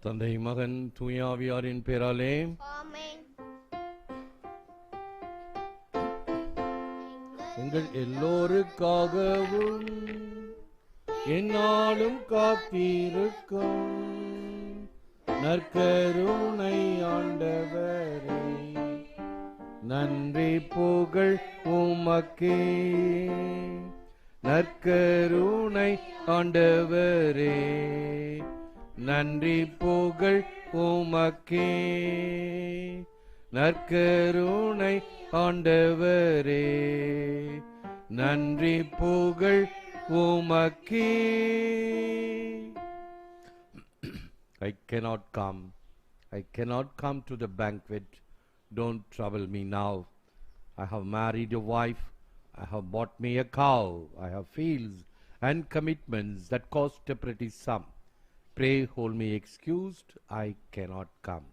தந்தை மகன் தூயாவியாரின் பேராலே ஆமென். எங்கள் எல்லோருக்காகவும் என்னாலும் காத்திருக்கும் நற்கருணை ஆண்டவரே, நன்றி புகழ் உமக்கே. நற்கருணை ஆண்டவரே, நன்றி புகழ் உமக்கே. நற்கருணை ஆண்டவரே, நன்றி புகழ் உமக்கே. I cannot come to the banquet. Don't trouble me now. I have married a wife. I have bought me a cow. I have fields and commitments that cost a pretty sum. Pray hold me excused. I cannot come.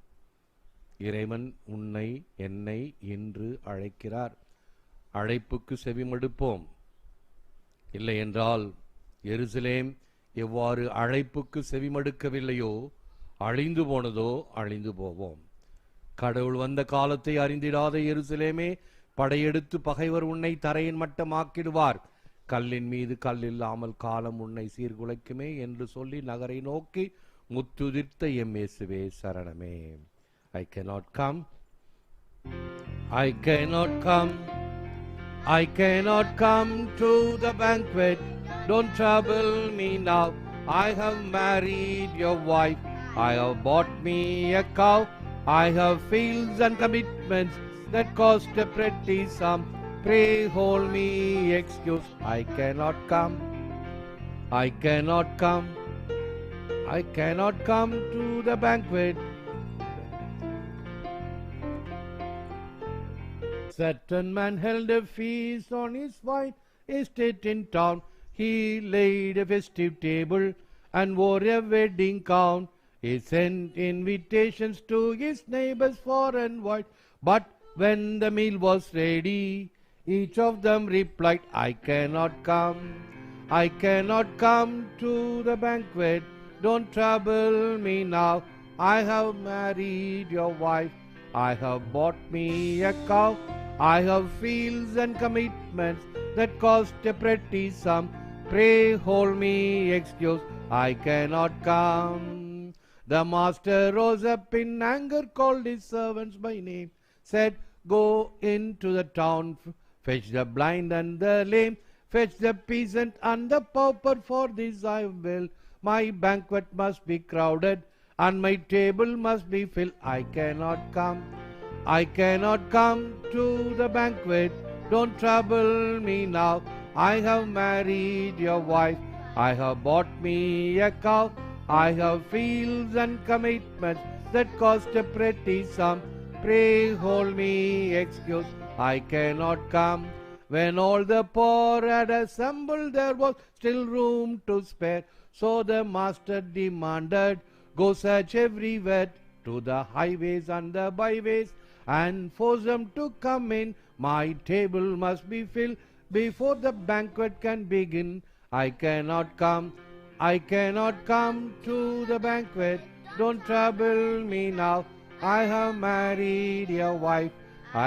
இறைவன் உன்னை என்னை இன்று அழைக்கிறார். அழைப்புக்கு செவிமடுப்போம். இல்லை என்றால் எருசலேம் எவ்வாறு அழைப்புக்கு செவிமடுக்கவில்லையோ, அழிந்து போனதோ அழிந்து போவோம். கடவுள் வந்த காலத்தை அறிந்திடாத எருசலேமே, படையெடுத்து பகைவர் உன்னை தரையின் மட்டமாக்கிடுவார். கல்லின் மீது கல்லில்லாமல் காலம் உன்னை சீர்குலைக்குமே என்று சொல்லி நகரை நோக்கி முத்துதிர்த்த எம்மேசுவே சரணமே. I cannot come. I cannot come. I cannot come to the banquet. Don't trouble me now. I have married your wife. I have bought me a cow. I have fields and commitments that cost a pretty sum. Pray hold me excuse. I cannot come. I cannot come. I cannot come to the banquet. Certain man held a feast on his fine estate in town. He laid a festive table and wore a wedding gown. He sent invitations to his neighbors far and wide. But when the meal was ready, each of them replied, I cannot come. I cannot come to the banquet. Don't trouble me now. I have married your wife. I have bought me a cow. I have fields and commitments that cost a pretty sum. Pray hold me excuse. I cannot come. The master rose up in anger, called his servants by name, said, Go into the town, fetch the blind and the lame, fetch the peasant and the pauper, for this I will. My banquet must be crowded, and my table must be filled. I cannot come. I cannot come to the banquet. Don't trouble me now. I have married your wife. I have bought me a cow. I have fields and commitments that cost a pretty sum. Pray hold me excuse. I cannot come. When all the poor had assembled, there was still room to spare. So the master demanded, Go search everywhere, to the highways and the byways, and force them to come in. My table must be filled before the banquet can begin. I cannot come. I cannot come to the banquet. Don't trouble me now. I have married your wife.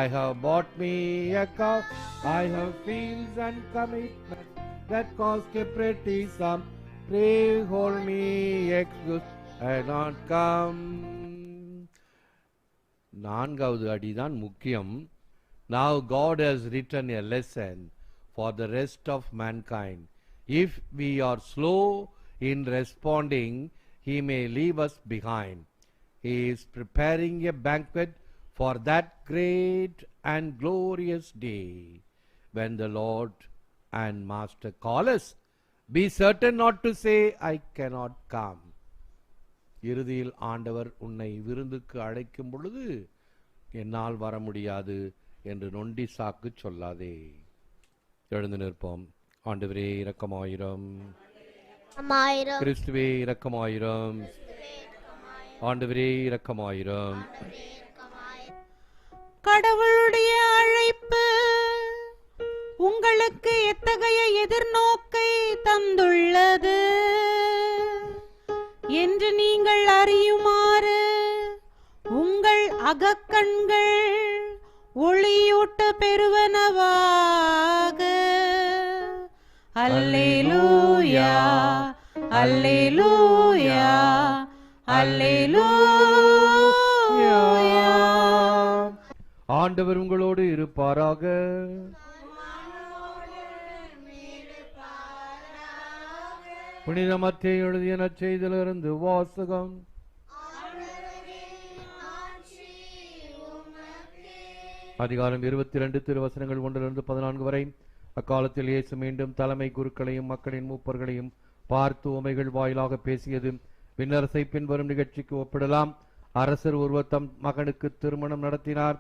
I have bought me a cow. I have fields and commitments that cost a pretty sum. Pray hold me excuse. I not come. நான்காவது அடிதான் முக்கியம். Now God has written a lesson for the rest of mankind. If we are slow in responding, He may leave us behind. He is preparing a banquet for that great and glorious day when the Lord and Master call us. Be certain not to say, I cannot come. இறுதியில் ஆண்டவர் உன்னை விருந்துக்கு அழைக்கும் பொழுது என்னால் வர முடியாது என்று நொண்டி சாக்கு சொல்லாதே. எழுந்து நிற்போம். ஆண்டவரே இரக்கமாயிரம். கிறிஸ்துவே இரக்கமாயிரம். ஆண்டவரே இரக்கமாயிரம். கடவுளுடைய அழைப்பு உங்களுக்கு எத்தகைய எதிர்நோக்கை தந்துள்ளது என்று நீங்கள் அறியுமா? அகக்கண்கள் ஒளியூட்ட பெறுவனவாக. அல்லேலூயா அல்லேலூயா அல்லேலூயா. ஆண்டவர் உங்களோடு இருப்பாராக. புனித மத்தேயு எழுதிய நற்செய்தியிலிருந்து வாசகம். அதிகாரம் 22 திருவசனங்கள் 1-14 வரை. அக்காலத்தில் இயேசு மீண்டும் தலைமை குருக்களையும் மக்களின் மூப்பர்களையும் பார்த்து உமைகள் வாயிலாக பேசியது விண்ணரசை பின்வரும் நிகழ்ச்சிக்கு ஒப்பிடலாம். அரசர் ஒருவர் தம் மகனுக்கு திருமணம் நடத்தினார்.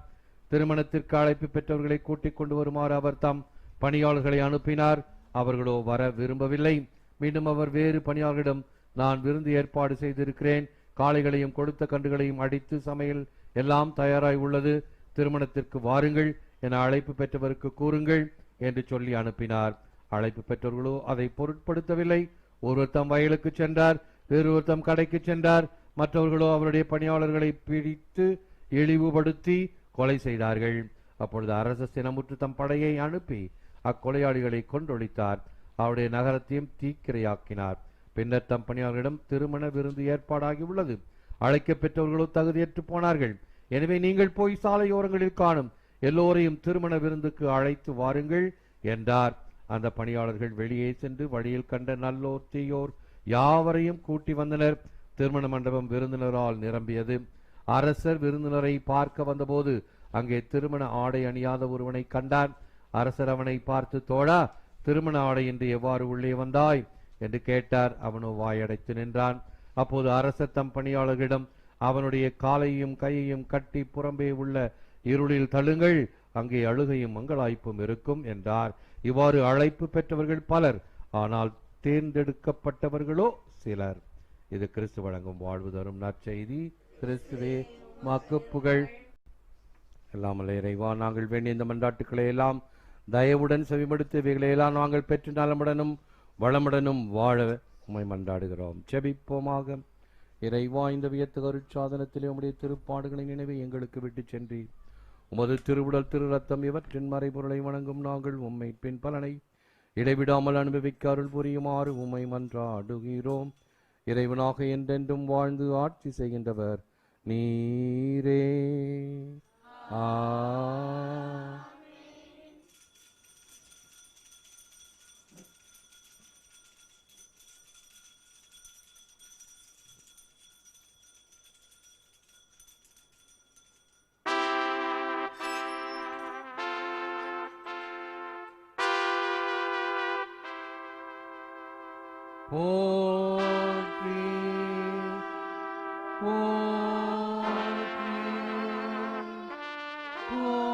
திருமணத்திற்கு அழைப்பு பெற்றவர்களை கூட்டிக் கொண்டு வருமாறு அவர் தம் பணியாளர்களை அனுப்பினார். அவர்களோ வர விரும்பவில்லை. மீண்டும் அவர் வேறு பணியாளர்களிடம், நான் விருந்து ஏற்பாடு செய்திருக்கிறேன், காளைகளையும் கொழுத்த கன்றுகளையும் அடித்து சமையல் எல்லாம் தயாராய் உள்ளது, திருமணத்திற்கு வாருங்கள் என அழைப்பு பெற்றவருக்கு கூறுங்கள் என்று சொல்லி அனுப்பினார். அழைப்பு பெற்றவர்களோ அதை பொருட்படுத்தவில்லை. ஒருவர் தம் வயலுக்கு சென்றார், வேறொருவர் தம் கடைக்கு சென்றார். மற்றவர்களோ அவருடைய பணியாளர்களை பிடித்து இழிவுபடுத்தி கொலை செய்தார்கள். அப்பொழுது அரசர் சினமுற்று தம் படையை அனுப்பி அக்கொலையாளிகளை கொன்றொழித்தார். அவருடைய நகரத்தையும் தீக்கிரையாக்கினார். பின்னர் தம் பணியாளர்களிடம், திருமண விருந்து ஏற்பாடாகி உள்ளது, அழைக்க பெற்றவர்களோ தகுதியற்று போனார்கள். எனவே நீங்கள் போய் சாலையோரங்களில் காணும் எல்லோரையும் திருமண விருந்துக்கு அழைத்து வாருங்கள் என்றார். அந்த பணியாளர்கள் வெளியே சென்று வழியில் கண்ட நல்லோர் தீயோர் யாவரையும் கூட்டி வந்தனர். திருமண மண்டபம் விருந்தினரால் நிரம்பியது. அரசர் விருந்தினரை பார்க்க வந்தபோது அங்கே திருமண ஆடை அணியாத ஒருவனை கண்டார். அரசர் அவனை பார்த்து, தோழா, திருமண ஆடையின்றி எவ்வாறு உள்ளே வந்தாய் என்று கேட்டார். அவனோ வாயடைத்து நின்றான். அப்போது அரசர் தம் பணியாளர்களிடம், அவனுடைய காலையும் கையையும் கட்டி புறம்பே உள்ள இருளில் தள்ளுங்கள், அங்கே அழுகையும் மங்களாய்ப்பும் இருக்கும் என்றார். இவ்வாறு அழைப்பு பெற்றவர்கள் பலர், ஆனால் தேர்ந்தெடுக்கப்பட்டவர்களோ சிலர். இது கிறிஸ்து வழங்கும் வாழ்வு தரும் நற்செய்தி. கிறிஸ்துவே உமக்கு புகழ். எல்லாம் இறைவா, நாங்கள் வேண்டிய இந்த மன்றாட்டுக்களை எல்லாம் தயவுடன் செவிமடுத்து இவைகளையெல்லாம் நாங்கள் பெற்று நலமுடனும் வளமுடனும் வாழ உம்மை மன்றாடுகிறோம். ஜெபிப்போமாக. இறைவா, இந்த வியத்து அருட்சாதனத்திலே உம்முடைய திருப்பாடுகளை நினைவை எங்களுக்கு விட்டு சென்றி உமது திருவுடல் திரு ரத்தம் இவற்றின் மறைபொருளை வணங்கும் நாங்கள் உம்மை பின் பலனை இடைவிடாமல் அனுபவிக்க அருள் புரியுமாறு உம்மை மன்றாடுகிறோம். இறைவனாக என்றென்றும் வாழ்ந்து ஆட்சி செய்கின்றவர் நீரே. போற்றி போற்றி போற்றி.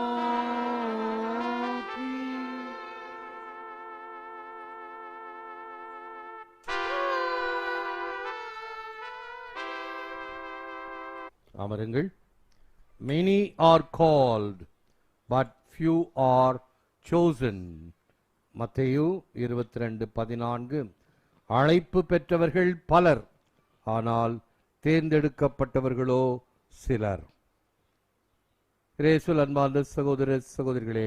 அமருங்கள். Many are called, but few are chosen. மத்தேயு 22:14. அழைப்பு பெற்றவர்கள் பலர், ஆனால் தேர்ந்தெடுக்கப்பட்டவர்களோ சிலர். இயேசுவில் அன்பார்ந்த சகோதர சகோதரிகளே,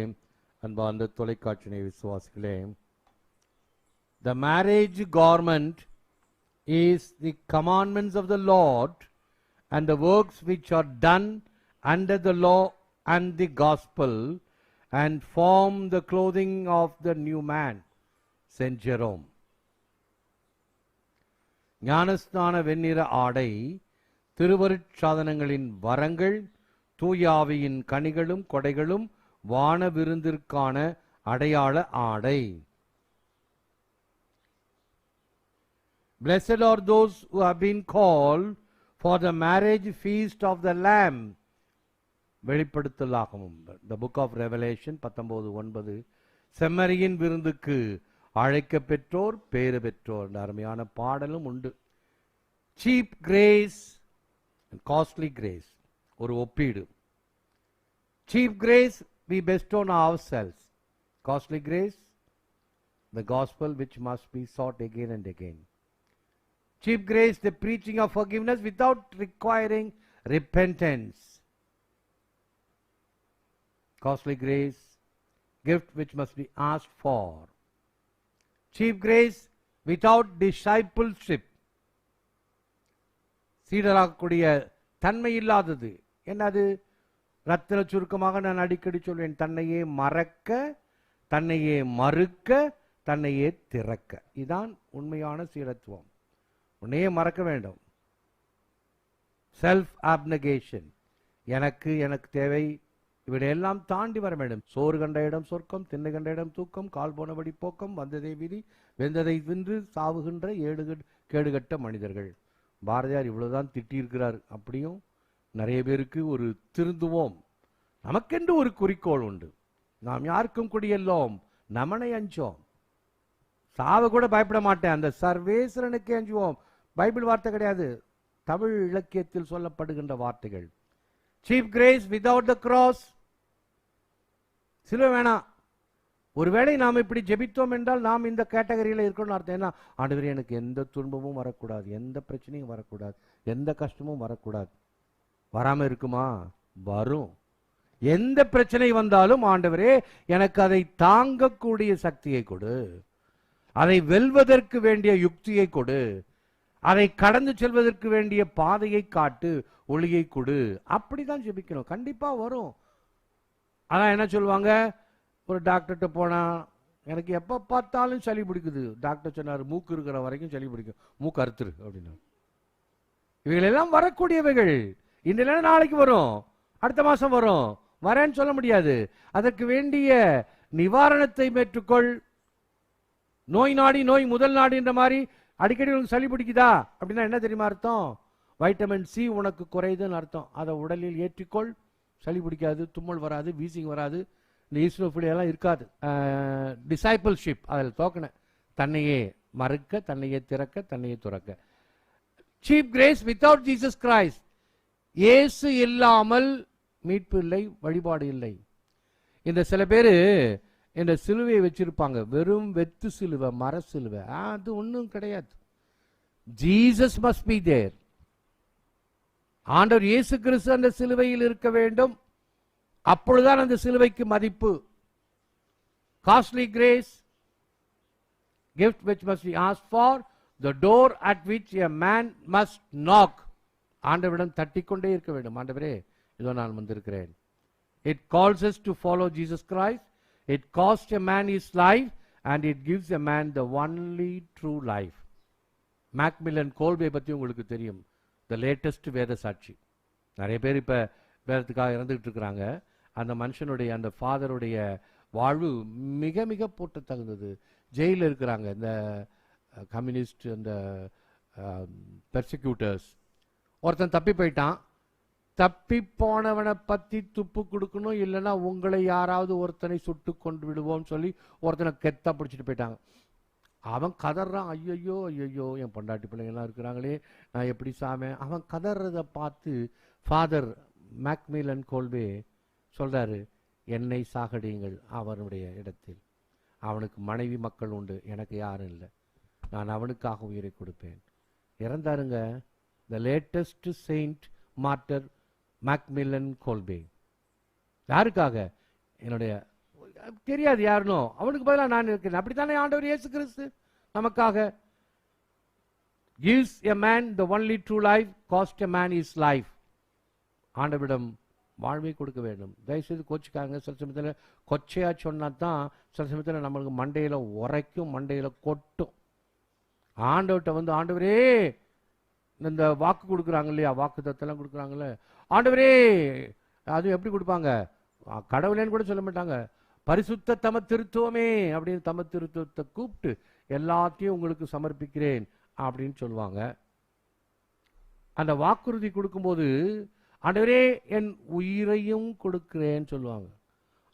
அன்பார்ந்த தொலைக்காட்சி விசுவாசிகளே, the marriage garment is the commandments of the Lord and the works which are done under the law and the gospel and form the clothing of the new man. Saint Jerome. ஞானஸ்நான வெண்ணிற ஆடை, திருவருட்சாதனங்களின் வரங்கள், தூயாவியின் கனிகளும் கொடைகளும் வான விருந்திற்கான அடையாள ஆடை. Blessed are those who have been called for the marriage feast of the Lamb. வெளிப்படுத்தலாகவும் the book of Revelation 19:9. செம்மறியின் விருந்துக்கு அழைக்க பெற்றோர் பேறு பெற்றோர். அருமையான பாடலும் உண்டு. Cheap grace and costly grace. ஒரு ஒப்பீடு. Cheap grace we bestow on ourselves. Costly grace, the gospel which must be sought again and again. Cheap grace, the preaching of forgiveness without requiring repentance. costly grace, gift which must be asked for. Cheap grace without discipleship, சீடராகக்கூடிய தன்மை இல்லாதது. என்னது? ரத்தின சுருக்கமாக நான் அடிக்கடி சொல்வேன், தன்னையே மறக்க, தன்னையே மறுக்க, தன்னையே திறக்க. இதுதான் உண்மையான சீடத்துவம். உன்னையே மறக்க வேண்டும். செல்ஃப் அப்னகேஷன். எனக்கு தேவை, இவையெல்லாம் தாண்டி வர வேண்டும். சோறு கண்ட இடம் சொர்க்கம், திண்ணை கண்ட இடம் தூக்கம், கால் போனபடி போக்கம், வந்ததை விதி, வெந்ததை வின்று சாவுகின்ற கேடுகட்ட மனிதர்கள். பாரதியார் இவ்வளவுதான் திட்டியிருக்கிறார். அப்படியும் நிறைய பேருக்கு ஒரு திருந்துவோம், நமக்கென்று ஒரு குறிக்கோள் உண்டு. நாம் யாருக்கும் குடியெல்லோம், நமனை அஞ்சோம், சாவ கூட பயப்பட மாட்டேன், அந்த சர்வேஸ்வரனுக்கே அஞ்சுவோம். பைபிள் வார்த்தை கிடையாது, தமிழ் இலக்கியத்தில் சொல்லப்படுகின்ற வார்த்தைகள். Cheap grace without the cross. சிலுவை வேணாம். ஒருவேளை நாம் இப்படி ஜெபித்தோம் என்றால் நாம் இந்த கேட்டகரியில் இருக்கணும்னு அர்த்தம். என்ன? ஆண்டவரே, எனக்கு எந்த துன்பமும் வரக்கூடாது, எந்த பிரச்சனையும் வரக்கூடாது, எந்த கஷ்டமும் வரக்கூடாது. வராம இருக்குமா? வரும். எந்த பிரச்சனை வந்தாலும் ஆண்டவரே எனக்கு அதை தாங்கக்கூடிய சக்தியை கொடு, அதை வெல்வதற்கு வேண்டிய யுக்தியை கொடு, அதை கடந்து செல்வதற்கு வேண்டிய பாதையை காட்டு, ஒளியை கொடு. அப்படிதான் ஜெபிக்கணும். கண்டிப்பா வரும். அதான் என்ன சொல்லுவாங்க, ஒரு டாக்டர்கிட்ட போனா எனக்கு எப்ப பார்த்தாலும் சளி பிடிக்குது, டாக்டர் சொன்னார் மூக்கு இருக்கிற வரைக்கும் சளி பிடிக்கும், மூக்கு அறுத்துரு அப்படின்னா. இவைகளெல்லாம் வரக்கூடியவைகள். இன்றைய நாளைக்கு வரும், அடுத்த மாசம் வரும், வரேன்னு சொல்ல முடியாது. அதற்கு வேண்டிய நிவாரணத்தை மேற்றுக்கொள். நோய் நாடி நோய் முதல் நாடு என்ற மாதிரி அடிக்கடி உனக்கு சளி பிடிக்குதா அப்படின்னா என்ன தெரியுமா அர்த்தம்? வைட்டமின் சி உனக்கு குறையுதுன்னு அர்த்தம். அதை உடலில் ஏற்றிக்கொள், சளி பிடிக்காது, தும்மல் வராது, வீசிங் வராது, இந்த ஈஸ்வரஃபிலியெல்லாம் இருக்காது. டிசைபிள்ஷிப் அதில் தோக்கன, தன்னையே மறுக்க, தன்னையே திறக்க, தன்னையே துறக்க. Cheap grace without Jesus Christ. இயேசு இல்லாமல் மீட்பு இல்லை, வழிபாடு இல்லை. இந்த சில பேர் இந்த சிலுவையை வச்சிருப்பாங்க, வெறும் வெத்து சிலுவை, மர சிலுவை. அது ஒன்றும் கிடையாது. Jesus must be there. ஆண்டவர் இயேசு கிறிஸ்து அந்த சிலுவையில் இருக்க வேண்டும். அப்பொழுதுதான் அந்த சிலுவைக்கு மதிப்பு. Costly grace, gift which must be asked for, the door at which a man must knock. ஆண்டவரிடம் தட்டிக்கொண்டே இருக்க வேண்டும். ஆண்டவரே, இதோ நான் வந்திருக்கிறேன். It calls us to follow Jesus Christ. It costs a man his life and it gives a man the only true life. Maximilian Kolbe பற்றி உங்களுக்கு தெரியும், த லேட்டஸ்ட் வேத சாட்சி. நிறைய பேர் இப்போ வேதத்துக்காக இறந்துகிட்டு இருக்கிறாங்க. அந்த மனுஷனுடைய, அந்த ஃபாதருடைய வாழ்வு மிக மிக போட்டு தகுந்தது. ஜெயிலில் இருக்கிறாங்க இந்த கம்யூனிஸ்ட், அந்த பெர்சிக்யூட்டர்ஸ். ஒருத்தன் தப்பி போயிட்டான். தப்பி போனவனை பற்றி துப்பு கொடுக்கணும், இல்லைன்னா உங்களை யாராவது ஒருத்தனை சுட்டு கொண்டு விடுவோம் சொல்லி ஒருத்தனை கெத்தா பிடிச்சிட்டு போயிட்டாங்க. அவன் கதறான், ஐயோ ஐயோ என் பொண்டாட்டி பிள்ளைங்கள்லாம் இருக்கிறாங்களே, நான் எப்படி சாமேன். அவன் கதறதை பார்த்து ஃபாதர் மேக்மில்லன் கோல்பே சொல்றாரு, என்னை சாகடியுங்கள் அவனுடைய இடத்தில். அவனுக்கு மனைவி மக்கள் உண்டு, எனக்கு யாரும் இல்லை, நான் அவனுக்காக உயிரை கொடுப்பேன். இறந்தாருங்க the latest saint martyr Maximilian Kolbe. யாருக்காக? என்னுடைய தெரியாது யாருனோ, அவனுக்கு பதிலாக நான் இருக்கிறேன். அப்படித்தானே ஆண்டவர் இயேசு கிறிஸ்து நமக்காக. gives a man the only true life, cost a man his life. ஆண்டவரிடம் வாழ்வை கொடுக்க வேண்டும். தயவுசெய்து கோச்சிக்காங்க. சில சமயத்தில் கொச்சையா சொன்னா தான் சில சமயத்தில் நம்மளுக்கு மண்டையில உரைக்கும், மண்டையில கொட்டும். ஆண்டவர்கிட்ட வந்து, ஆண்டவரே, இந்த வாக்கு கொடுக்குறாங்க இல்லையா, வாக்கு தத்தெல்லாம் கொடுக்குறாங்கல்ல, ஆண்டவரே, அது எப்படி கொடுப்பாங்க? கடவுளேன்னு கூட சொல்ல மாட்டாங்க. பரிசுத்த தம திருத்துவமே அப்படின்னு தம திருத்துவத்தை கூப்பிட்டு எல்லாத்தையும் உங்களுக்கு சமர்ப்பிக்கிறேன் அப்படின்னு சொல்லுவாங்க. அந்த வாக்குறுதி கொடுக்கும்போது, ஆண்டவரே என் உயிரையும் கொடுக்கிறேன்னு சொல்லுவாங்க.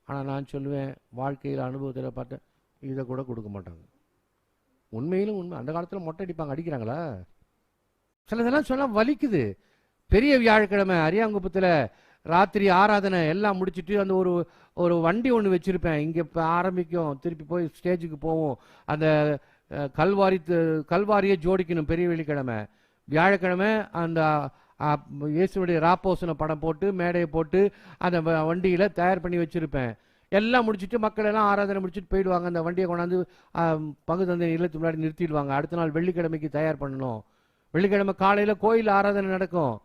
ஆனால் நான் சொல்லுவேன், வாழ்க்கையில் அனுபவத்தில் பார்த்தேன், இதை கூட கொடுக்க மாட்டாங்க. உண்மையிலும் உண்மை. அந்த காலத்தில் மொட்டை அடிப்பாங்க, அடிக்கிறாங்களா? சிலதெல்லாம் சொன்னால் வலிக்குது. பெரிய வியாழக்கிழமை அரியாங்குப்பத்தில் ராத்திரி ஆராதனை எல்லாம் முடிச்சுட்டு அந்த ஒரு வண்டி ஒன்று வச்சுருப்பேன். இங்கே இப்போ ஆரம்பிக்கும், திருப்பி போய் ஸ்டேஜுக்கு போவோம். அந்த கல்வாரியை ஜோடிக்கணும் பெரிய வெள்ளிக்கிழமை. வியாழக்கிழமை அந்த இயேசுடைய ராப்போசன படம் போட்டு மேடையை போட்டு அந்த வண்டியில் தயார் பண்ணி வச்சுருப்பேன். எல்லாம் முடிச்சுட்டு மக்கள் எல்லாம் ஆராதனை முடிச்சுட்டு போயிடுவாங்க. அந்த வண்டியை கொண்டாந்து பங்கு தந்தை இல்லத்துக்கு முன்னாடி நிறுத்திடுவாங்க. அடுத்த நாள் வெள்ளிக்கிழமைக்கு தயார் பண்ணணும். வெள்ளிக்கிழமை காலையில் கோயில் ஆராதனை நடக்கும்.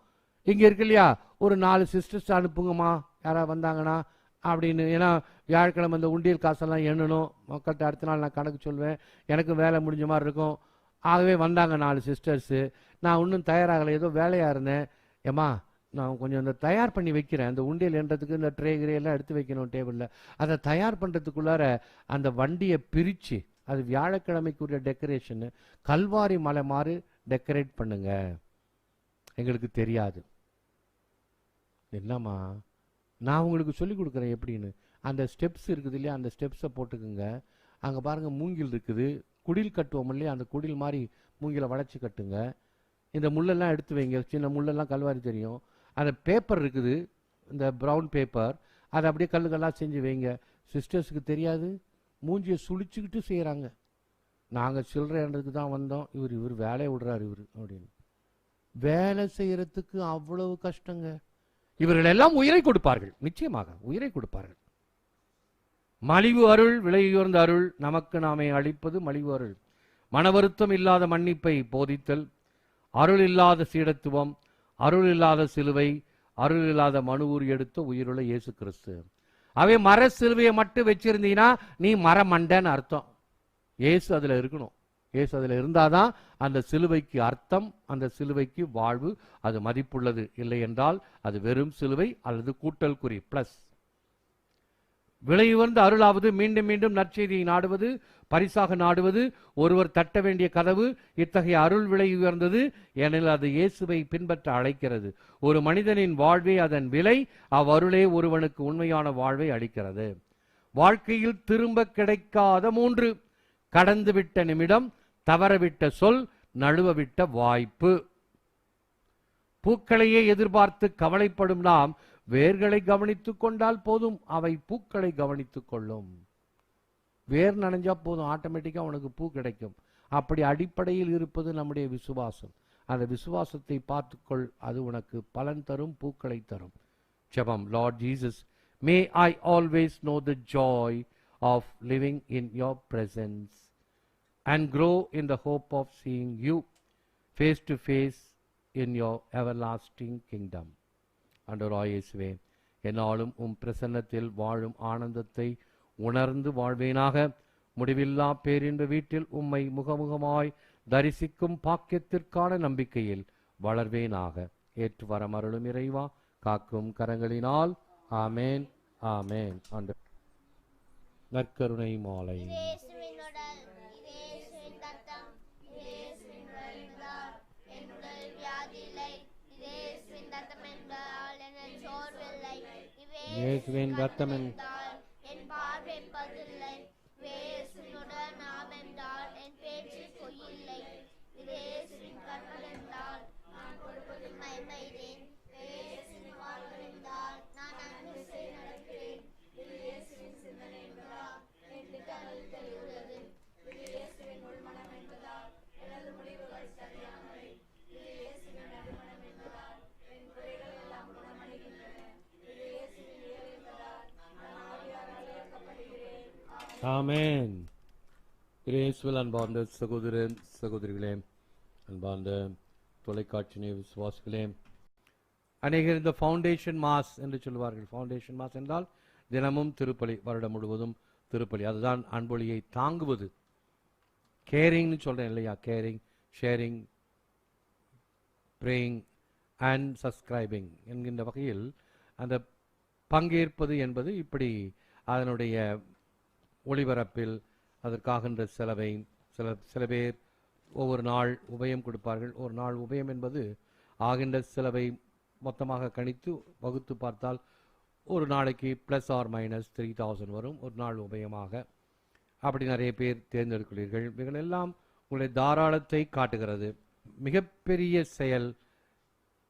இங்கே இருக்கு இல்லையா, ஒரு 4 சிஸ்டர்ஸ் அனுப்புங்கம்மா யாராவது வந்தாங்கன்னா அப்படின்னு. ஏன்னா வியாழக்கிழமை அந்த உண்டியல் காசெல்லாம் எண்ணணும். மக்கள்கிட்ட அடுத்த நாள் நான் கணக்கு சொல்வேன். எனக்கும் வேலை முடிஞ்ச மாதிரி இருக்கும். ஆகவே வந்தாங்க 4 சிஸ்டர்ஸு. நான் இன்னும் தயாராகலை, ஏதோ வேலையாக இருந்தேன். ஏம்மா நான் கொஞ்சம் இந்த தயார் பண்ணி வைக்கிறேன், அந்த உண்டியல் என்றதுக்கு இந்த ட்ரே கிரேலாம் எடுத்து வைக்கணும் டேபிளில். அதை தயார் பண்ணுறதுக்குள்ளார அந்த வண்டியை பிரித்து, அது வியாழக்கிழமைக்குரிய டெக்கரேஷனு, கல்வாரி மலை மாதிரி டெக்கரேட் பண்ணுங்க. எங்களுக்கு தெரியாது. என்னம்மா நான் உங்களுக்கு சொல்லி கொடுக்குறேன் எப்படின்னு. அந்த ஸ்டெப்ஸ் இருக்குது இல்லையா, அந்த ஸ்டெப்ஸை போட்டுக்குங்க. அங்கே பாருங்கள் மூங்கில் இருக்குது, குடில் கட்டுவோம் இல்லையா, அந்த குடில் மாதிரி மூங்கிலை வளைச்சி கட்டுங்க. இந்த முள்ளெல்லாம் எடுத்து வைங்க, சின்ன முள்ளெல்லாம் கல்வாரி தெரியும். அந்த பேப்பர் இருக்குது, இந்த ப்ரௌன் பேப்பர், அதை அப்படியே கல்லுக்கெல்லாம் செஞ்சு வைங்க. சிஸ்டர்ஸுக்கு தெரியாது, மூஞ்சியை சுழிச்சுக்கிட்டு செய்கிறாங்க. நாங்கள் சில்லறைன்றதுக்கு தான் வந்தோம், இவர் வேலையை விடுறாரு இவர் அப்படின்னு. வேலை செய்கிறதுக்கு அவ்வளவு கஷ்டங்க. இவர்கள் எல்லாம் உயிரை கொடுப்பார்கள், நிச்சயமாக உயிரை கொடுப்பார்கள். மலிவு அருள், விலை உயர்ந்த அருள், நமக்கு நாமே அளிப்பது மலிவு அருள். மனவருத்தம் இல்லாத மன்னிப்பை போதித்தல், அருள் இல்லாத சீடத்துவம், அருள் இல்லாத சிலுவை, அருள் இல்லாத மனுவூர் எடுத்த உயிருள்ள இயேசு கிறிஸ்து. அவை மர சிலுவையை மட்டும் வச்சிருந்தீங்கன்னா நீ மரமண்டன்னு அர்த்தம். இயேசு அதுல இருக்கணும். இயேசு அதுல இருந்தாதான் அந்த சிலுவைக்கு அர்த்தம், அந்த சிலுவைக்கு வாழ்வு, அது மதிப்புள்ளது. இல்லை என்றால் அது வெறும் சிலுவை அல்லது கூட்டல் குறி பிளஸ். விலை உயர்ந்த அருளாவது மீண்டும் மீண்டும் நற்செய்தியை நாடுவது, பரிசாக நாடுவது, ஒருவர் தட்ட வேண்டிய கதவு. இத்தகைய அருள் விலை உயர்ந்தது, ஏனெனில் அது இயேசுவை பின்பற்ற அழைக்கிறது. ஒரு மனிதனின் வாழ்வே அதன் விலை, அவ்வருளே ஒருவனுக்கு உண்மையான வாழ்வை அளிக்கிறது. வாழ்க்கையில் திரும்ப கிடைக்காத 3: கடந்துவிட்ட நிமிடம், தவறவிட்ட சொல், நழுவவிட்ட வாய்ப்பு. பூக்களையே எதிர்பார்த்து கவலைப்படும் நாம் வேர்களை கவனித்துக் கொண்டால் போதும், அவை பூக்களை கவனித்துக் கொள்ளும். வேர் நனைஞ்சா போதும், ஆட்டோமேட்டிக்கா உனக்கு பூ கிடைக்கும். அப்படி அடிப்படையில் இருப்பது நம்முடைய விசுவாசம். அந்த விசுவாசத்தை பார்த்துக்கொள், அது உனக்கு பலன் தரும், பூக்களை தரும். ஜெபம். Lord Jesus, may I always know the joy of living in your presence and grow in the hope of seeing you face to face in your everlasting kingdom. ஆண்டவராகிய இயேசுவே, என்னாலும் பிரசன்னத்தில் வாழும் ஆனந்தத்தை உணர்ந்து வாழ்வேனாக. முடிவில்லா பேரின்ப வீட்டில் உம்மை முகமுகமாய் தரிசிக்கும் பாக்கியத்திற்கான நம்பிக்கையில் வளர்வேனாக. ஏற்று வரம் அருளும் இறைவா, காக்கும் கரங்களினால். ஆமேன், ஆமேன். ஆண்டவர் நற்கருணை மாலை. இயேசுவின் ரத்தம் என் பார்வை பதில்லை, இயேசுவினுடன் நாம் என்றால் என் பேச்சு பொய்யில்லை. இயேசுவின் கண்கள் என்றால் நான் கொடுப்பது மைமைதேன், இயேசுவின் வாள்கள் என்றால் நான் அன்பு செய்து நடக்கிறேன். இயேசுவின் சிந்தனை என்பதால் என் திட்டங்கள் தெளிவுள்ளது. இயேசுவின் உள்மனம் என்பதால் எனது முடிவுகள் சரியானவை. இயேசுவின் நடுமனம் என்பதால் என் குறைகள் எல்லாம் குணமடைகின்றன. ஆமென். இயேசுவில் அன்பார்ந்த சகோதரன் சகோதரிகளே, அன்பார்ந்த தொலைக்காட்சி விசுவாசிகளே, அநேகர் இந்த ஃபவுண்டேஷன் மாஸ் என்று சொல்லுவார்கள். ஃபவுண்டேஷன் மாஸ் என்றால் தினமும் திருப்பலி, வருடம் முழுவதும் திருப்பலி. அதுதான் அன்பொழியை தாங்குவது. கேரிங்னு சொல்றேன் இல்லையா, caring, sharing, praying and subscribing என்கின்ற வகையில் அந்த பங்கேற்பது என்பது இப்படி அதனுடைய ஒளிபரப்பில் அதற்காகின்ற செலவை சில பேர் ஒவ்வொரு நாள் உபயம் கொடுப்பார்கள். ஒரு நாள் உபயம் என்பது ஆகின்ற செலவை மொத்தமாக கணித்து வகுத்து பார்த்தால் ஒரு நாளைக்கு ப்ளஸ் ஆர் மைனஸ் 3000 வரும் ஒரு நாள் உபயமாக. அப்படி நிறைய பேர் தேர்ந்தெடுக்கிறீர்கள். இவைகள் எல்லாம் உங்களுடைய தாராளத்தை காட்டுகிறது. மிகப்பெரிய செயல்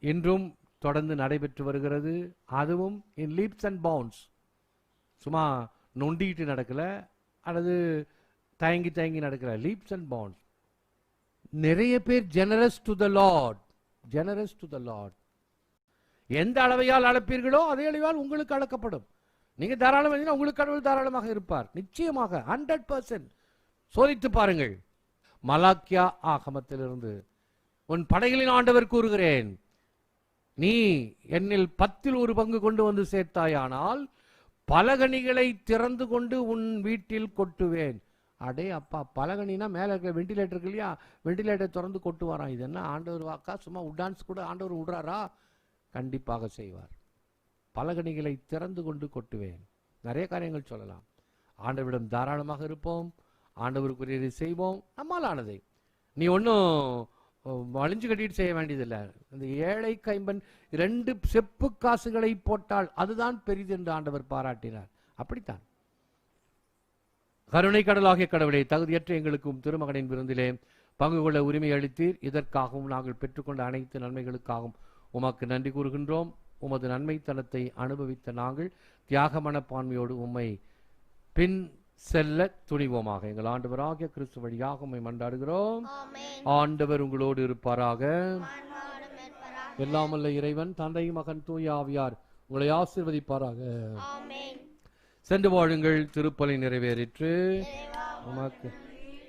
இன்றும் தொடர்ந்து நடைபெற்று வருகிறது. அதுவும் இன் லீப்ஸ் அண்ட் பவுண்ட்ஸ். சும்மா நொண்டிட்டு நடக்கல அல்லது தயங்கி தயங்கி நடக்கல. Leaps and pounds. நிறைய பேர் generous to the Lord, generous to the Lord. எந்த அளவையால் அளப்பீர்களோ அதே அளவால் உங்களுக்கு அளக்கப்படும். நீங்க தாராளம் எழுதினா உங்களுக்கு கடவுள் தாராளமாக இருப்பார். நிச்சயமாக 100% சோதித்து பாருங்கள். மலாக்கியா ஆகமத்திலிருந்து உன் படைகளின் ஆண்டவர் கூறுகிறேன், நீ என்னில் 10% கொண்டு வந்து சேர்த்தாயானால் பலகணிகளை திறந்து கொண்டு உன் வீட்டில் கொட்டுவேன். அடே அப்பா, பலகணினா மேல இருக்க வெண்டிலேட்டர் இருக்கு இல்லையா, வெண்டிலேட்டர் திறந்து கொட்டுவாராம். இது என்ன ஆண்டவர் வாக்கா? சும்மா உடான்ஸ் கூட ஆண்டவர் விடுறாரா? கண்டிப்பாக செய்வார். பலகணிகளை திறந்து கொண்டு கொட்டுவேன். நிறைய காரியங்கள் சொல்லலாம். ஆண்டவரிடம் தாராளமாக இருப்போம், ஆண்டவருக்குரியதை செய்வோம், நம்மால் ஆனதை. நீ ஒன்றும் வழிஞ்சு கட்டிட்டு செய்ய வேண்டியதில்லை. அந்த ஏழை கைம்பன் 2 செப்பு காசுகளை போட்டால் அதுதான் பெரிது என்று ஆண்டவர் பாராட்டினார். அப்படித்தான். கருணை கடலாகிய கடவுளை, தகுதியற்ற எங்களுக்கும் திருமகனின் விருந்திலே பங்கு கொள்ள உரிமை அளித்தீர். இதற்காகவும் நாங்கள் பெற்றுக்கொண்ட அனைத்து நன்மைகளுக்காகவும் உமக்கு நன்றி கூறுகின்றோம். உமது நன்மைத்தனத்தை அனுபவித்த நாங்கள் தியாக மனப்பான்மையோடு உம்மை பின் செல்ல துணிவோமாக. எங்கள் ஆண்டவராகிய கிறிஸ்து வழியாக உம்மை மன்றாடுகிறோம். ஆண்டவர் உங்களோடு இருப்பாராக. எல்லாமல்ல இறைவன் தந்தை மகன் தூய ஆவியார் உங்களை ஆசீர்வதிப்பாராக. சென்று வாழுங்கள். திருப்பலி நிறைவேறிற்று. உமக்கு